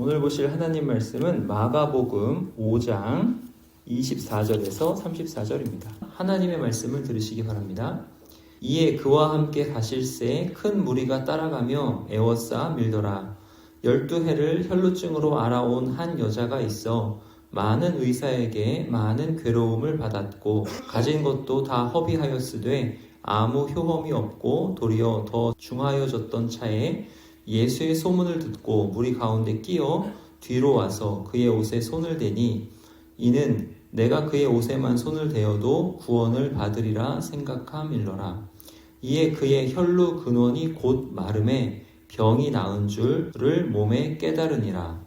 오늘 보실 하나님 말씀은 마가복음 5장 24절에서 34절입니다. 하나님의 말씀을 들으시기 바랍니다. 이에 그와 함께 가실새 큰 무리가 따라가며 에워싸 밀더라. 12해를 혈루증으로 앓아온 한 여자가 있어 많은 의사에게 많은 괴로움을 받았고 가진 것도 다 허비하였으되 아무 효험이 없고 도리어 더 중하여졌던 차에 예수의 소문을 듣고 무리 가운데 끼어 뒤로 와서 그의 옷에 손을 대니 이는 내가 그의 옷에만 손을 대어도 구원을 받으리라 생각함일러라. 이에 그의 혈루 근원이 곧 마름에 병이 나은 줄을 몸에 깨달으니라.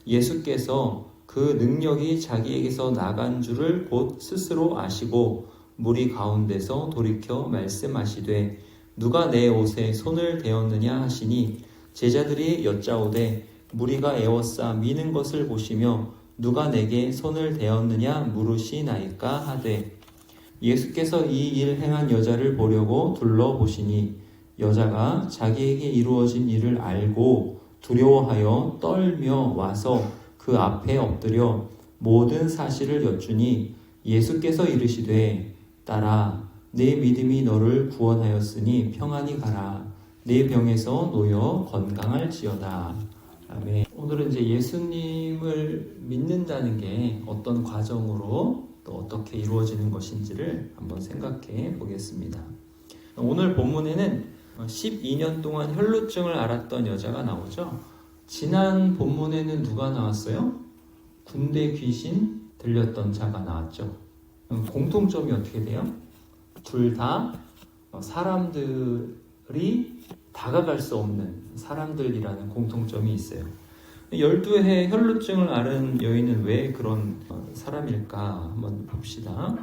예수께서 그 능력이 자기에게서 나간 줄을 곧 스스로 아시고 무리 가운데서 돌이켜 말씀하시되 누가 내 옷에 손을 대었느냐 하시니 제자들이 여짜오되 무리가 에워싸 미는 것을 보시며 누가 내게 손을 대었느냐 물으시나이까 하되 예수께서 이 일 행한 여자를 보려고 둘러보시니 여자가 자기에게 이루어진 일을 알고 두려워하여 떨며 와서 그 앞에 엎드려 모든 사실을 여쭈니 예수께서 이르시되 딸아 내 믿음이 너를 구원하였으니 평안히 가라. 내 병에서 놓여 건강할지어다. 아멘. 오늘은 이제 예수님을 믿는다는 게 어떤 과정으로 또 어떻게 이루어지는 것인지를 한번 생각해 보겠습니다. 오늘 본문에는 12년 동안 혈루증을 앓았던 여자가 나오죠. 지난 본문에는 누가 나왔어요? 군대 귀신 들렸던 자가 나왔죠. 공통점이 어떻게 돼요? 둘 다 사람들이 다가갈 수 없는 사람들이라는 공통점이 있어요. 12해 혈루증을 앓은 여인은 왜 그런 사람일까 한번 봅시다.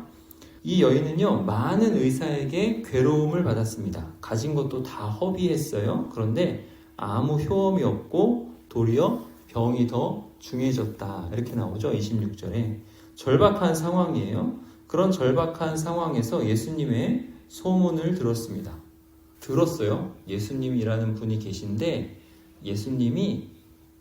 이 여인은요, 많은 의사에게 괴로움을 받았습니다. 가진 것도 다 허비했어요. 그런데 아무 효험이 없고 도리어 병이 더 중해졌다. 이렇게 나오죠. 26절에. 절박한 상황이에요. 그런 절박한 상황에서 예수님의 소문을 들었습니다. 들었어요. 예수님이라는 분이 계신데 예수님이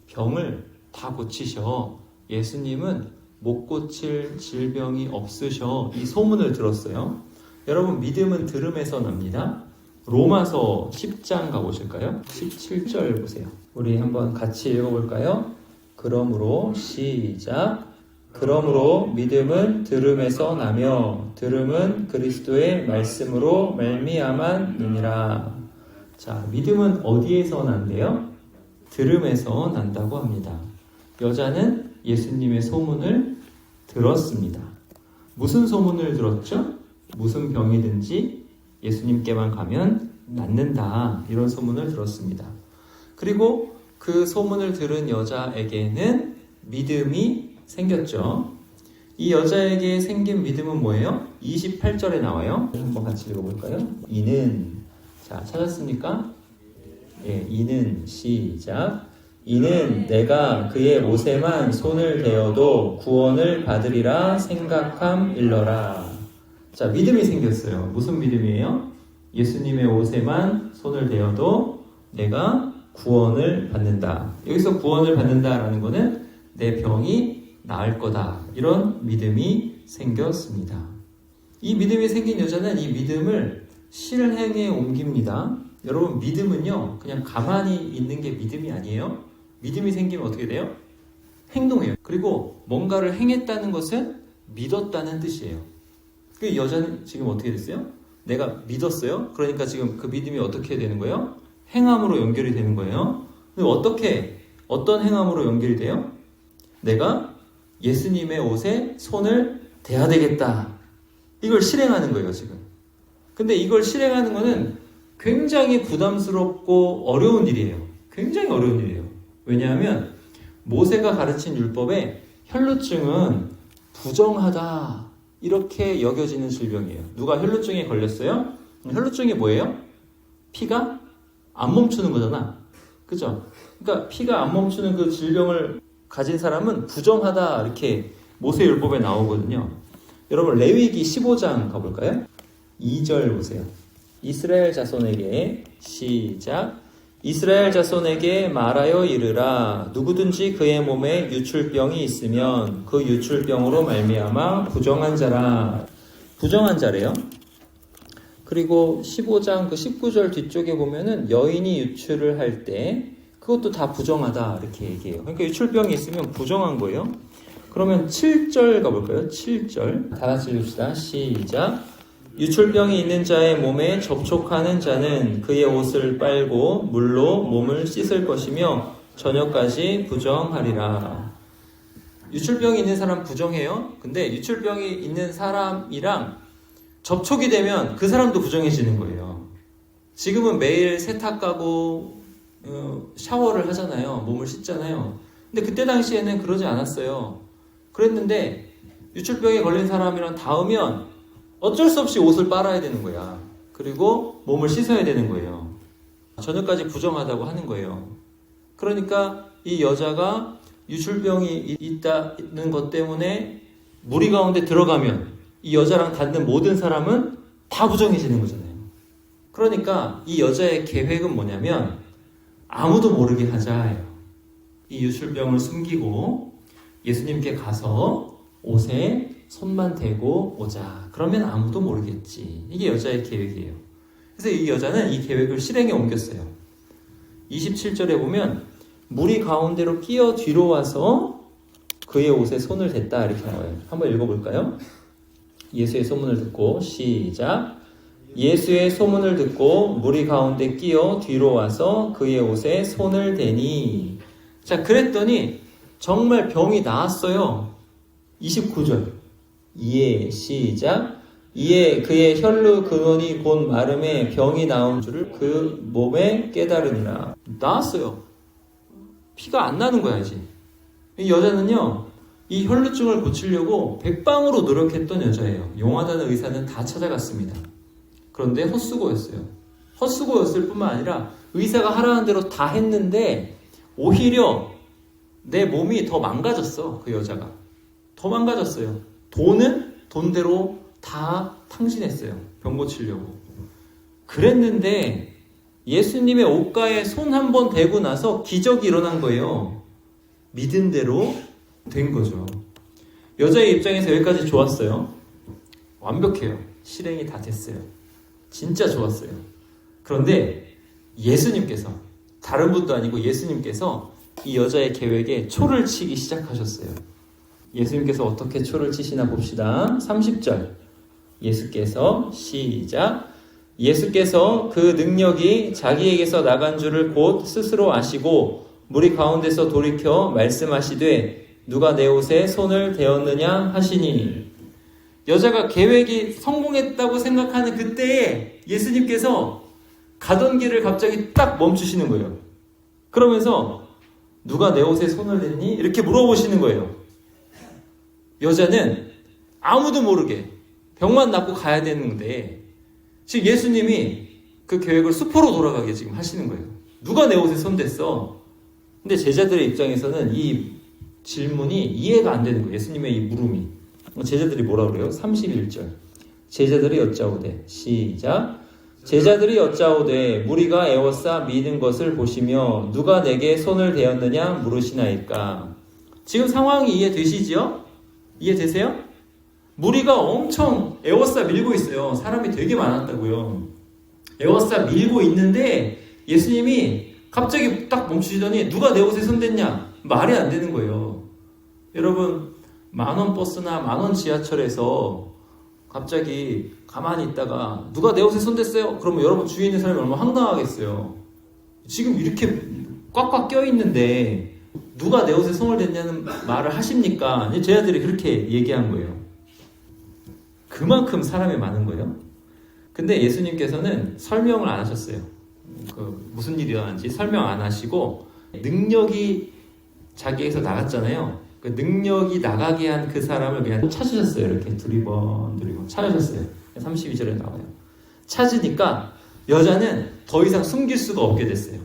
병을 다 고치셔. 예수님은 못 고칠 질병이 없으셔. 이 소문을 들었어요. 여러분, 믿음은 들음에서 납니다. 로마서 10장 가보실까요? 17절 보세요. 우리 한번 같이 읽어볼까요? 그러므로 시작. 그러므로 믿음은 들음에서 나며 들음은 그리스도의 말씀으로 말미암았느니라. 자, 믿음은 어디에서 난대요? 들음에서 난다고 합니다. 여자는 예수님의 소문을 들었습니다. 무슨 소문을 들었죠? 무슨 병이든지 예수님께만 가면 낫는다. 이런 소문을 들었습니다. 그리고 그 소문을 들은 여자에게는 믿음이 생겼죠. 이 여자에게 생긴 믿음은 뭐예요? 28절에 나와요. 한번 같이 읽어볼까요? 이는, 자, 찾았습니까? 예, 이는 시작. 이는 내가 그의 옷에만 손을 대어도 구원을 받으리라 생각함일러라. 자, 믿음이 생겼어요. 무슨 믿음이에요? 예수님의 옷에만 손을 대어도 내가 구원을 받는다. 여기서 구원을 받는다라는 거는 내 병이 나을 거다. 이런 믿음이 생겼습니다. 이 믿음이 생긴 여자는 이 믿음을 실행에 옮깁니다. 여러분, 믿음은요, 그냥 가만히 있는 게 믿음이 아니에요. 믿음이 생기면 어떻게 돼요? 행동해요. 그리고 뭔가를 행했다는 것은 믿었다는 뜻이에요. 그 여자는 지금 어떻게 됐어요? 내가 믿었어요. 그러니까 지금 그 믿음이 어떻게 되는 거예요? 행함으로 연결이 되는 거예요. 근데 어떤 행함으로 연결이 돼요? 내가 예수님의 옷에 손을 대야 되겠다. 이걸 실행하는 거예요, 지금. 근데 이걸 실행하는 거는 굉장히 부담스럽고 어려운 일이에요. 굉장히 어려운 일이에요. 왜냐하면 모세가 가르친 율법에 혈루증은 부정하다. 이렇게 여겨지는 질병이에요. 누가 혈루증에 걸렸어요? 혈루증이 뭐예요? 피가 안 멈추는 거잖아. 그죠? 그러니까 피가 안 멈추는 그 질병을 가진 사람은 부정하다. 이렇게 모세율법에 나오거든요. 여러분, 레위기 15장 가볼까요? 2절 보세요. 이스라엘 자손에게 시작. 이스라엘 자손에게 말하여 이르라. 누구든지 그의 몸에 유출병이 있으면 그 유출병으로 말미암아 부정한 자라. 부정한 자래요. 그리고 15장 그 19절 뒤쪽에 보면은 여인이 유출을 할 때 그것도 다 부정하다 이렇게 얘기해요. 그러니까 유출병이 있으면 부정한 거예요. 그러면 7절 가볼까요? 7절 다 같이 읽읍시다. 시작. 유출병이 있는 자의 몸에 접촉하는 자는 그의 옷을 빨고 물로 몸을 씻을 것이며 저녁까지 부정하리라. 유출병이 있는 사람 부정해요. 근데 유출병이 있는 사람이랑 접촉이 되면 그 사람도 부정해지는 거예요. 지금은 매일 세탁하고 샤워를 하잖아요. 몸을 씻잖아요. 근데 그때 당시에는 그러지 않았어요. 그랬는데 유출병에 걸린 사람이랑 닿으면 어쩔 수 없이 옷을 빨아야 되는 거야. 그리고 몸을 씻어야 되는 거예요. 저녁까지 부정하다고 하는 거예요. 그러니까 이 여자가 유출병이 있다는 것 때문에 무리 가운데 들어가면 이 여자랑 닿는 모든 사람은 다 부정해지는 거잖아요. 그러니까 이 여자의 계획은 뭐냐면 아무도 모르게 하자예요. 이 유출병을 숨기고 예수님께 가서 옷에 손만 대고 오자. 그러면 아무도 모르겠지. 이게 여자의 계획이에요. 그래서 이 여자는 이 계획을 실행에 옮겼어요. 27절에 보면 무리 가운데로 끼어 뒤로 와서 그의 옷에 손을 댔다 이렇게 나와요. 한번 읽어볼까요? 예수의 소문을 듣고 시작. 예수의 소문을 듣고 무리 가운데 끼어 뒤로 와서 그의 옷에 손을 대니. 자, 그랬더니 정말 병이 나았어요. 29절. 이에 시작. 이에 그의 혈루 근원이 곧 마름에 병이 나온 줄을 그 몸에 깨달으니라. 나았어요. 피가 안 나는 거야 이제. 이 여자는요, 이 혈루증을 고치려고 백방으로 노력했던 여자예요. 용하다는 의사는 다 찾아갔습니다. 그런데 헛수고였어요. 헛수고였을 뿐만 아니라 의사가 하라는 대로 다 했는데 오히려 내 몸이 더 망가졌어. 그 여자가 더 망가졌어요. 돈은 돈대로 다 탕진했어요. 병 고치려고. 그랬는데 예수님의 옷가에 손 한 번 대고 나서 기적이 일어난 거예요. 믿은 대로 된 거죠. 여자의 입장에서 여기까지 좋았어요. 완벽해요. 실행이 다 됐어요. 진짜 좋았어요. 그런데 예수님께서, 다른 분도 아니고 예수님께서 이 여자의 계획에 초를 치기 시작하셨어요. 예수님께서 어떻게 초를 치시나 봅시다. 30절. 예수께서 시작. 예수께서 그 능력이 자기에게서 나간 줄을 곧 스스로 아시고 무리 가운데서 돌이켜 말씀하시되 누가 내 옷에 손을 대었느냐 하시니. 여자가 계획이 성공했다고 생각하는 그때에 예수님께서 가던 길을 갑자기 딱 멈추시는 거예요. 그러면서 누가 내 옷에 손을 댔니? 이렇게 물어보시는 거예요. 여자는 아무도 모르게 병만 낫고 가야 되는데 지금 예수님이 그 계획을 수포로 돌아가게 지금 하시는 거예요. 누가 내 옷에 손댔어? 근데 제자들의 입장에서는 이 질문이 이해가 안 되는 거예요. 예수님의 이 물음이. 제자들이 뭐라 그래요? 31절. 제자들이 여짜오되 시작. 제자들이 여짜오되 무리가 애워싸 미는 것을 보시며 누가 내게 손을 대었느냐 물으시나이까. 지금 상황이 이해되시죠? 이해되세요? 무리가 엄청 애워싸 밀고 있어요. 사람이 되게 많았다고요. 애워싸 밀고 있는데 예수님이 갑자기 딱 멈추시더니 누가 내 옷에 손댔냐? 말이 안 되는 거예요. 여러분, 만원 버스나 만원 지하철에서 갑자기 가만히 있다가 누가 내 옷에 손댔어요? 그러면 여러분 주위에 있는 사람이 얼마나 황당하겠어요. 지금 이렇게 꽉꽉 껴있는데 누가 내 옷에 손을 댔냐는 말을 하십니까? 제자들이 그렇게 얘기한 거예요. 그만큼 사람이 많은 거예요. 근데 예수님께서는 설명을 안 하셨어요. 무슨 일이 일어났는지 설명 안 하시고 능력이 자기에게서 나갔잖아요. 그 능력이 나가게 한 그 사람을 그냥 찾으셨어요. 이렇게 두리번 찾으셨어요. 32절에 나와요. 찾으니까 여자는 더 이상 숨길 수가 없게 됐어요.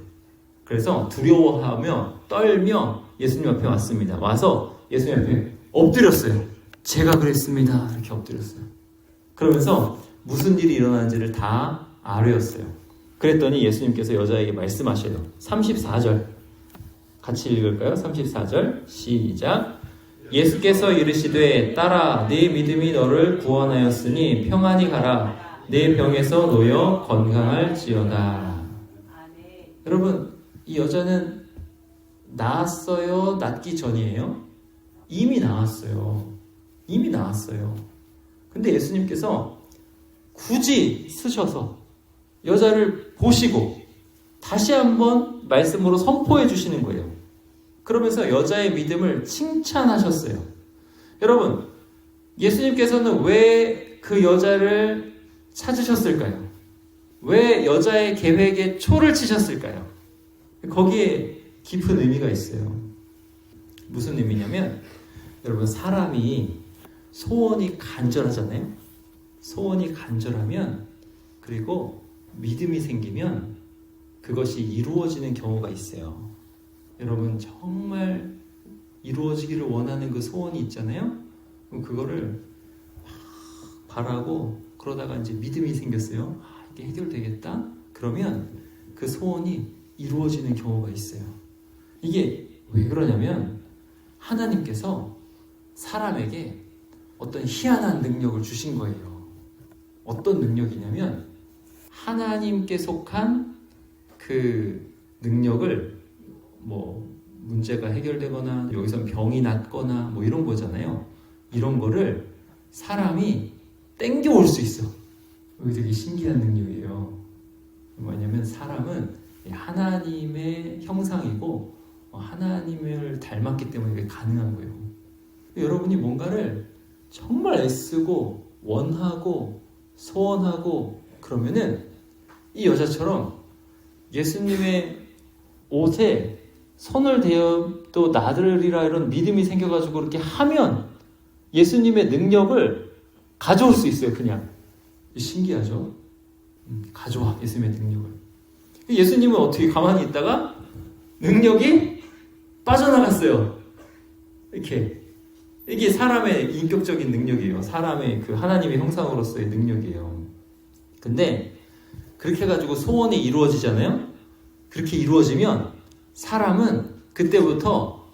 그래서 두려워하며 떨며 예수님 앞에 왔습니다. 와서 예수님 앞에 엎드렸어요. 제가 그랬습니다. 이렇게 엎드렸어요. 그러면서 무슨 일이 일어나는지를 다 아뢰었어요. 그랬더니 예수님께서 여자에게 말씀하셔요. 34절 같이 읽을까요? 34절 시작. 예수께서 이르시되 딸아 네 믿음이 너를 구원하였으니 평안히 가라. 내 병에서 놓여 건강할지어다. 여러분, 이 여자는 나았어요? 낫기 전이에요? 이미 나았어요. 이미 나았어요. 근데 예수님께서 굳이 쓰셔서 여자를 보시고 다시 한번 말씀으로 선포해 주시는 거예요. 그러면서 여자의 믿음을 칭찬하셨어요. 여러분, 예수님께서는 왜 그 여자를 찾으셨을까요? 왜 여자의 계획에 초를 치셨을까요? 거기에 깊은 의미가 있어요. 무슨 의미냐면, 여러분, 사람이 소원이 간절하잖아요. 소원이 간절하면, 그리고 믿음이 생기면 그것이 이루어지는 경우가 있어요. 여러분, 정말 이루어지기를 원하는 그 소원이 있잖아요. 그럼 그거를 바라고 그러다가 이제 믿음이 생겼어요. 이게 해결되겠다. 그러면 그 소원이 이루어지는 경우가 있어요. 이게 왜 그러냐면 하나님께서 사람에게 어떤 희한한 능력을 주신 거예요. 어떤 능력이냐면 하나님께 속한 그 능력을 문제가 해결되거나 여기서 병이 낫거나 이런 거잖아요. 이런 거를 사람이 땡겨올 수 있어. 이게 되게 신기한 능력이에요. 뭐냐면 사람은 하나님의 형상이고 하나님을 닮았기 때문에 이게 가능한 거예요. 여러분이 뭔가를 정말 애쓰고 원하고 소원하고 그러면은 이 여자처럼 예수님의 옷에 손을 대어 또 나들이라 이런 믿음이 생겨가지고 그렇게 하면 예수님의 능력을 가져올 수 있어요. 그냥 신기하죠? 가져와 예수님의 능력을. 예수님은 어떻게 가만히 있다가 능력이 빠져나갔어요. 이게 사람의 인격적인 능력이에요. 사람의 그 하나님의 형상으로서의 능력이에요. 근데 그렇게 해가지고 소원이 이루어지잖아요. 그렇게 이루어지면 사람은 그때부터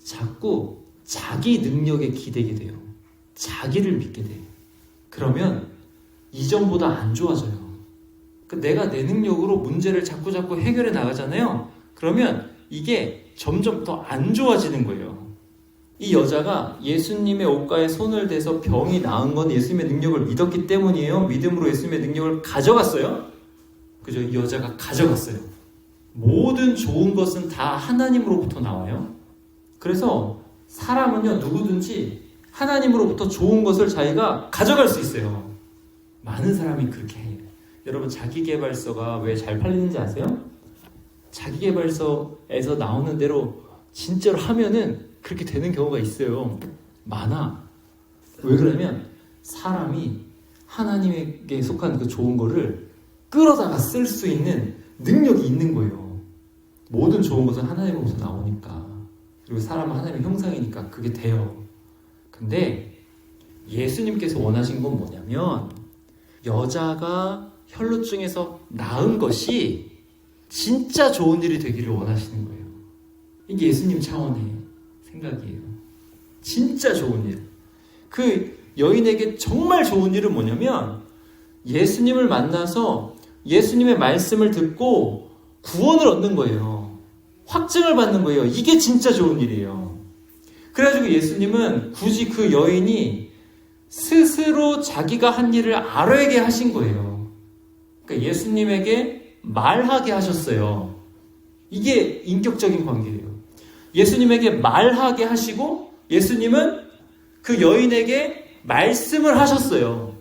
자꾸 자기 능력에 기대게 돼요. 자기를 믿게 돼요. 그러면 이전보다 안 좋아져요. 내가 내 능력으로 문제를 자꾸 해결해 나가잖아요. 그러면 이게 점점 더 안 좋아지는 거예요. 이 여자가 예수님의 옷가에 손을 대서 병이 나은 건 예수님의 능력을 믿었기 때문이에요. 믿음으로 예수님의 능력을 가져갔어요. 그죠? 이 여자가 가져갔어요. 모든 좋은 것은 다 하나님으로부터 나와요. 그래서 사람은요, 누구든지 하나님으로부터 좋은 것을 자기가 가져갈 수 있어요. 많은 사람이 그렇게 해요. 여러분, 자기계발서가 왜 잘 팔리는지 아세요? 자기계발서에서 나오는 대로 진짜로 하면은 그렇게 되는 경우가 있어요. 많아. 왜 그러냐면 사람이 하나님에게 속한 그 좋은 거를 끌어다가 쓸 수 있는 능력이 있는 거예요. 모든 좋은 것은 하나님으로부터 나오니까. 그리고 사람은 하나님의 형상이니까 그게 돼요. 근데 예수님께서 원하신 건 뭐냐면 여자가 혈루증에서 나은 것이 진짜 좋은 일이 되기를 원하시는 거예요. 이게 예수님 차원의 생각이에요. 진짜 좋은 일. 그 여인에게 정말 좋은 일은 뭐냐면 예수님을 만나서 예수님의 말씀을 듣고 구원을 얻는 거예요. 확증을 받는 거예요. 이게 진짜 좋은 일이에요. 그래가지고 예수님은 굳이 그 여인이 스스로 자기가 한 일을 알아야게 하신 거예요. 그러니까 예수님에게 말하게 하셨어요. 이게 인격적인 관계예요. 예수님에게 말하게 하시고 예수님은 그 여인에게 말씀을 하셨어요.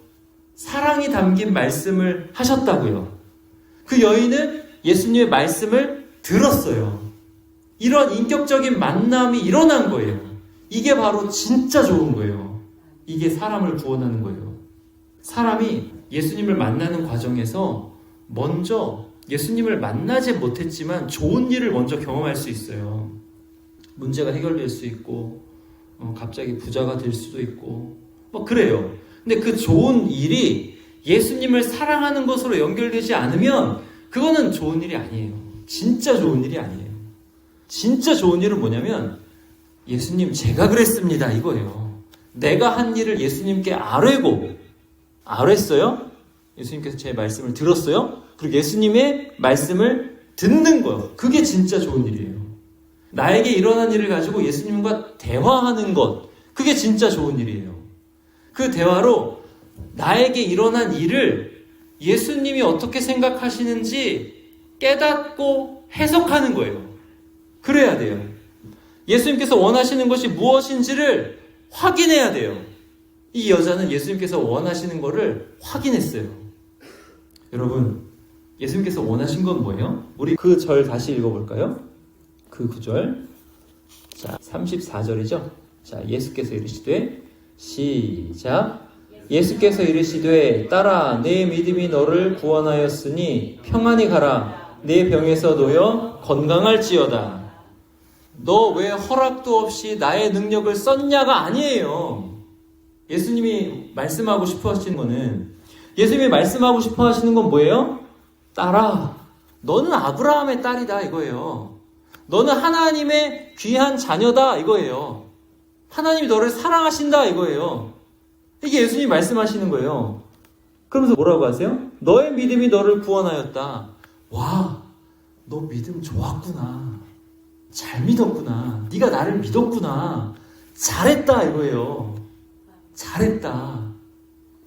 사랑이 담긴 말씀을 하셨다고요. 그 여인은 예수님의 말씀을 들었어요. 이런 인격적인 만남이 일어난 거예요. 이게 바로 진짜 좋은 거예요. 이게 사람을 구원하는 거예요. 사람이 예수님을 만나는 과정에서 먼저 예수님을 만나지 못했지만 좋은 일을 먼저 경험할 수 있어요. 문제가 해결될 수 있고 갑자기 부자가 될 수도 있고 그래요. 근데 그 좋은 일이 예수님을 사랑하는 것으로 연결되지 않으면 그거는 좋은 일이 아니에요. 진짜 좋은 일이 아니에요. 진짜 좋은 일은 뭐냐면 예수님 제가 그랬습니다 이거예요. 내가 한 일을 예수님께 아뢰었어요? 예수님께서 제 말씀을 들었어요? 그리고 예수님의 말씀을 듣는 거예요. 그게 진짜 좋은 일이에요. 나에게 일어난 일을 가지고 예수님과 대화하는 것, 그게 진짜 좋은 일이에요. 그 대화로 나에게 일어난 일을 예수님이 어떻게 생각하시는지 깨닫고 해석하는 거예요. 그래야 돼요. 예수님께서 원하시는 것이 무엇인지를 확인해야 돼요. 이 여자는 예수님께서 원하시는 것을 확인했어요. 여러분, 예수님께서 원하신 건 뭐예요? 우리 그 절 다시 읽어볼까요? 그 구절. 자, 34절이죠? 자, 예수께서 이르시되, 시작. 예수께서 이르시되, 딸아, 내 믿음이 너를 구원하였으니 평안히 가라. 내 병에서 놓여 건강할지어다. 너 왜 허락도 없이 나의 능력을 썼냐가 아니에요. 예수님이 말씀하고 싶어 하시는 거는, 예수님이 말씀하고 싶어 하시는 건 뭐예요? 딸아, 너는 아브라함의 딸이다 이거예요. 너는 하나님의 귀한 자녀다 이거예요. 하나님이 너를 사랑하신다 이거예요. 이게 예수님이 말씀하시는 거예요. 그러면서 뭐라고 하세요? 너의 믿음이 너를 구원하였다. 와, 너 믿음 좋았구나. 잘 믿었구나. 네가 나를 믿었구나. 잘했다 이거예요. 잘했다.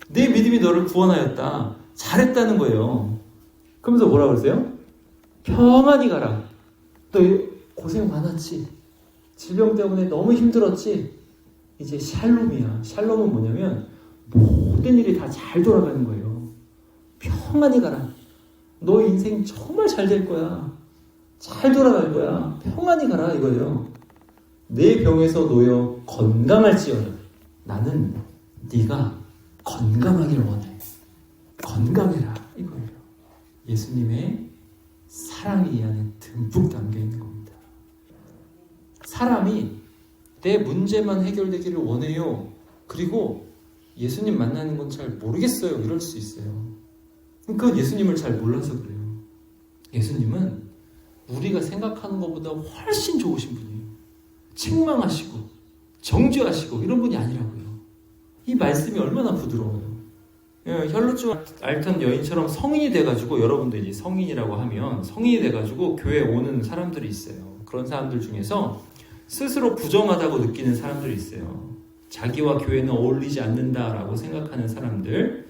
내 믿음이 너를 구원하였다. 잘했다는 거예요. 그러면서 뭐라 그러세요? 평안히 가라. 너 고생 많았지? 질병 때문에 너무 힘들었지? 이제 샬롬이야. 샬롬은 뭐냐면 모든 일이 다 잘 돌아가는 거예요. 평안히 가라. 너 인생 정말 잘 될 거야. 잘 돌아갈 거야. 평안히 가라 이거예요. 내 병에서 놓여 건강할지어다. 나는 네가 건강하길 원해. 건강해라 이거예요. 예수님의 사랑이 이 안에 듬뿍 담겨 있는 겁니다. 사람이 내 문제만 해결되기를 원해요. 그리고 예수님 만나는 건 잘 모르겠어요. 이럴 수 있어요. 그건 예수님을 잘 몰라서 그래요. 예수님은 우리가 생각하는 것보다 훨씬 좋으신 분이에요. 책망하시고 정죄하시고 이런 분이 아니라고요. 이 말씀이 얼마나 부드러워요. 혈루증 앓던 여인처럼 성인이 돼가지고, 여러분도 이제 성인이라고 하면 성인이 돼가지고 교회에 오는 사람들이 있어요. 그런 사람들 중에서 스스로 부정하다고 느끼는 사람들이 있어요. 자기와 교회는 어울리지 않는다라고 생각하는 사람들,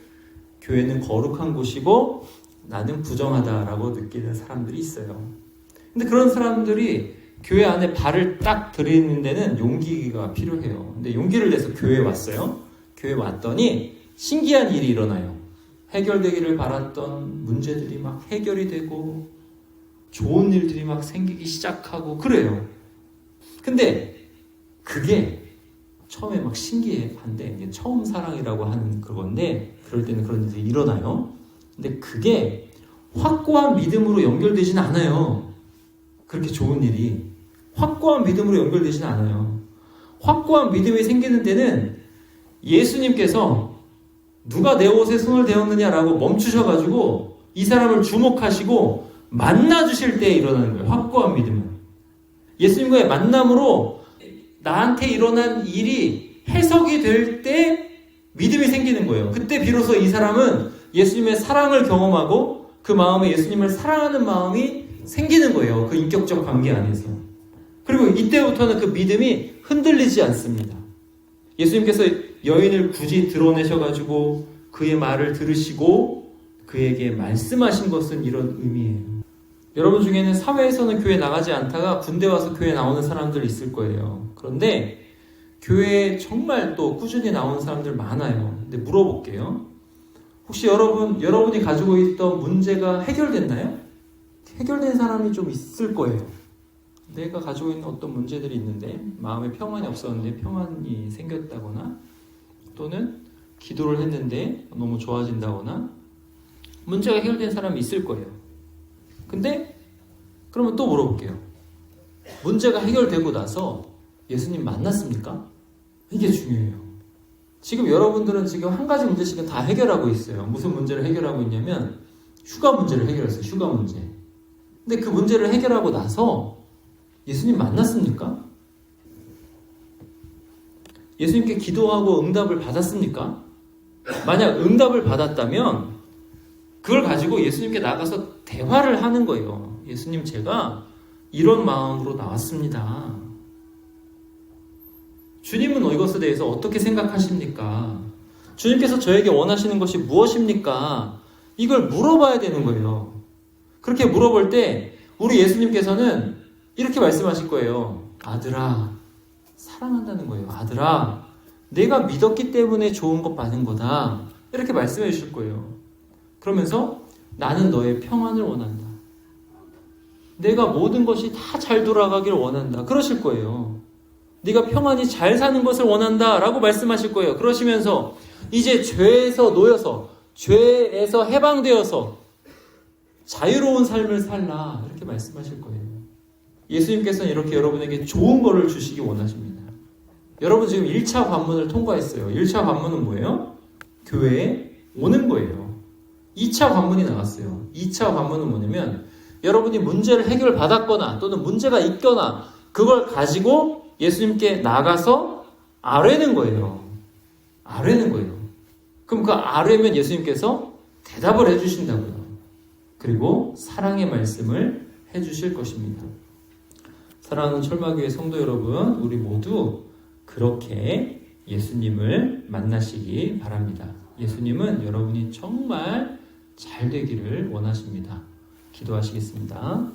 교회는 거룩한 곳이고 나는 부정하다라고 느끼는 사람들이 있어요. 근데 그런 사람들이 교회 안에 발을 딱 들이는 데는 용기가 필요해요. 근데 용기를 내서 교회에 왔어요. 교회에 왔더니 신기한 일이 일어나요. 해결되기를 바랐던 문제들이 막 해결이 되고 좋은 일들이 막 생기기 시작하고 그래요. 근데 그게 처음에 막 신기해 한데, 이게 처음 사랑이라고 하는 그건데, 그럴 때는 그런 일이 일어나요. 근데 그게 확고한 믿음으로 연결되지는 않아요. 그렇게 좋은 일이 확고한 믿음으로 연결되지는 않아요. 확고한 믿음이 생기는 데는 예수님께서 누가 내 옷에 손을 대었느냐라고 멈추셔가지고 이 사람을 주목하시고 만나주실 때 일어나는 거예요. 확고한 믿음은. 예수님과의 만남으로 나한테 일어난 일이 해석이 될 때 믿음이 생기는 거예요. 그때 비로소 이 사람은 예수님의 사랑을 경험하고 그 마음에 예수님을 사랑하는 마음이 생기는 거예요. 그 인격적 관계 안에서. 그리고 이때부터는 그 믿음이 흔들리지 않습니다. 예수님께서 여인을 굳이 드러내셔가지고 그의 말을 들으시고 그에게 말씀하신 것은 이런 의미예요. 여러분 중에는 사회에서는 교회 나가지 않다가 군대 와서 교회 나오는 사람들 있을 거예요. 그런데 교회에 정말 또 꾸준히 나오는 사람들 많아요. 근데 물어볼게요. 혹시 여러분이 가지고 있던 문제가 해결됐나요? 해결된 사람이 좀 있을 거예요. 내가 가지고 있는 어떤 문제들이 있는데 마음에 평안이 없었는데 평안이 생겼다거나, 또는 기도를 했는데 너무 좋아진다거나, 문제가 해결된 사람이 있을 거예요. 근데 그러면 또 물어볼게요. 문제가 해결되고 나서 예수님 만났습니까? 이게 중요해요. 지금 여러분들은 지금 한 가지 문제씩은 다 해결하고 있어요. 무슨 문제를 해결하고 있냐면 휴가 문제를 해결했어요. 휴가 문제. 근데 그 문제를 해결하고 나서 예수님 만났습니까? 예수님께 기도하고 응답을 받았습니까? 만약 응답을 받았다면 그걸 가지고 예수님께 나가서 대화를 하는 거예요. 예수님, 제가 이런 마음으로 나왔습니다. 주님은 이것에 대해서 어떻게 생각하십니까? 주님께서 저에게 원하시는 것이 무엇입니까? 이걸 물어봐야 되는 거예요. 그렇게 물어볼 때 우리 예수님께서는 이렇게 말씀하실 거예요. 아들아, 사랑한다는 거예요. 아들아, 내가 믿었기 때문에 좋은 것 받은 거다. 이렇게 말씀해 주실 거예요. 그러면서 나는 너의 평안을 원한다. 내가 모든 것이 다 잘 돌아가길 원한다. 그러실 거예요. 네가 평안히 잘 사는 것을 원한다 라고 말씀하실 거예요. 그러시면서 이제 죄에서 놓여서 죄에서 해방되어서 자유로운 삶을 살라 이렇게 말씀하실 거예요. 예수님께서는 이렇게 여러분에게 좋은 거를 주시기 원하십니다. 여러분 지금 1차 관문을 통과했어요. 1차 관문은 뭐예요? 교회에 오는 거예요. 2차 관문이 나왔어요. 2차 관문은 뭐냐면 여러분이 문제를 해결받았거나 또는 문제가 있거나 그걸 가지고 예수님께 나가서 아뢰는 거예요. 아뢰는 거예요. 그럼 그 아뢰면 예수님께서 대답을 해주신다고요. 그리고 사랑의 말씀을 해주실 것입니다. 사랑하는 철마교회 성도 여러분, 우리 모두 그렇게 예수님을 만나시기 바랍니다. 예수님은 여러분이 정말 잘 되기를 원하십니다. 기도하시겠습니다.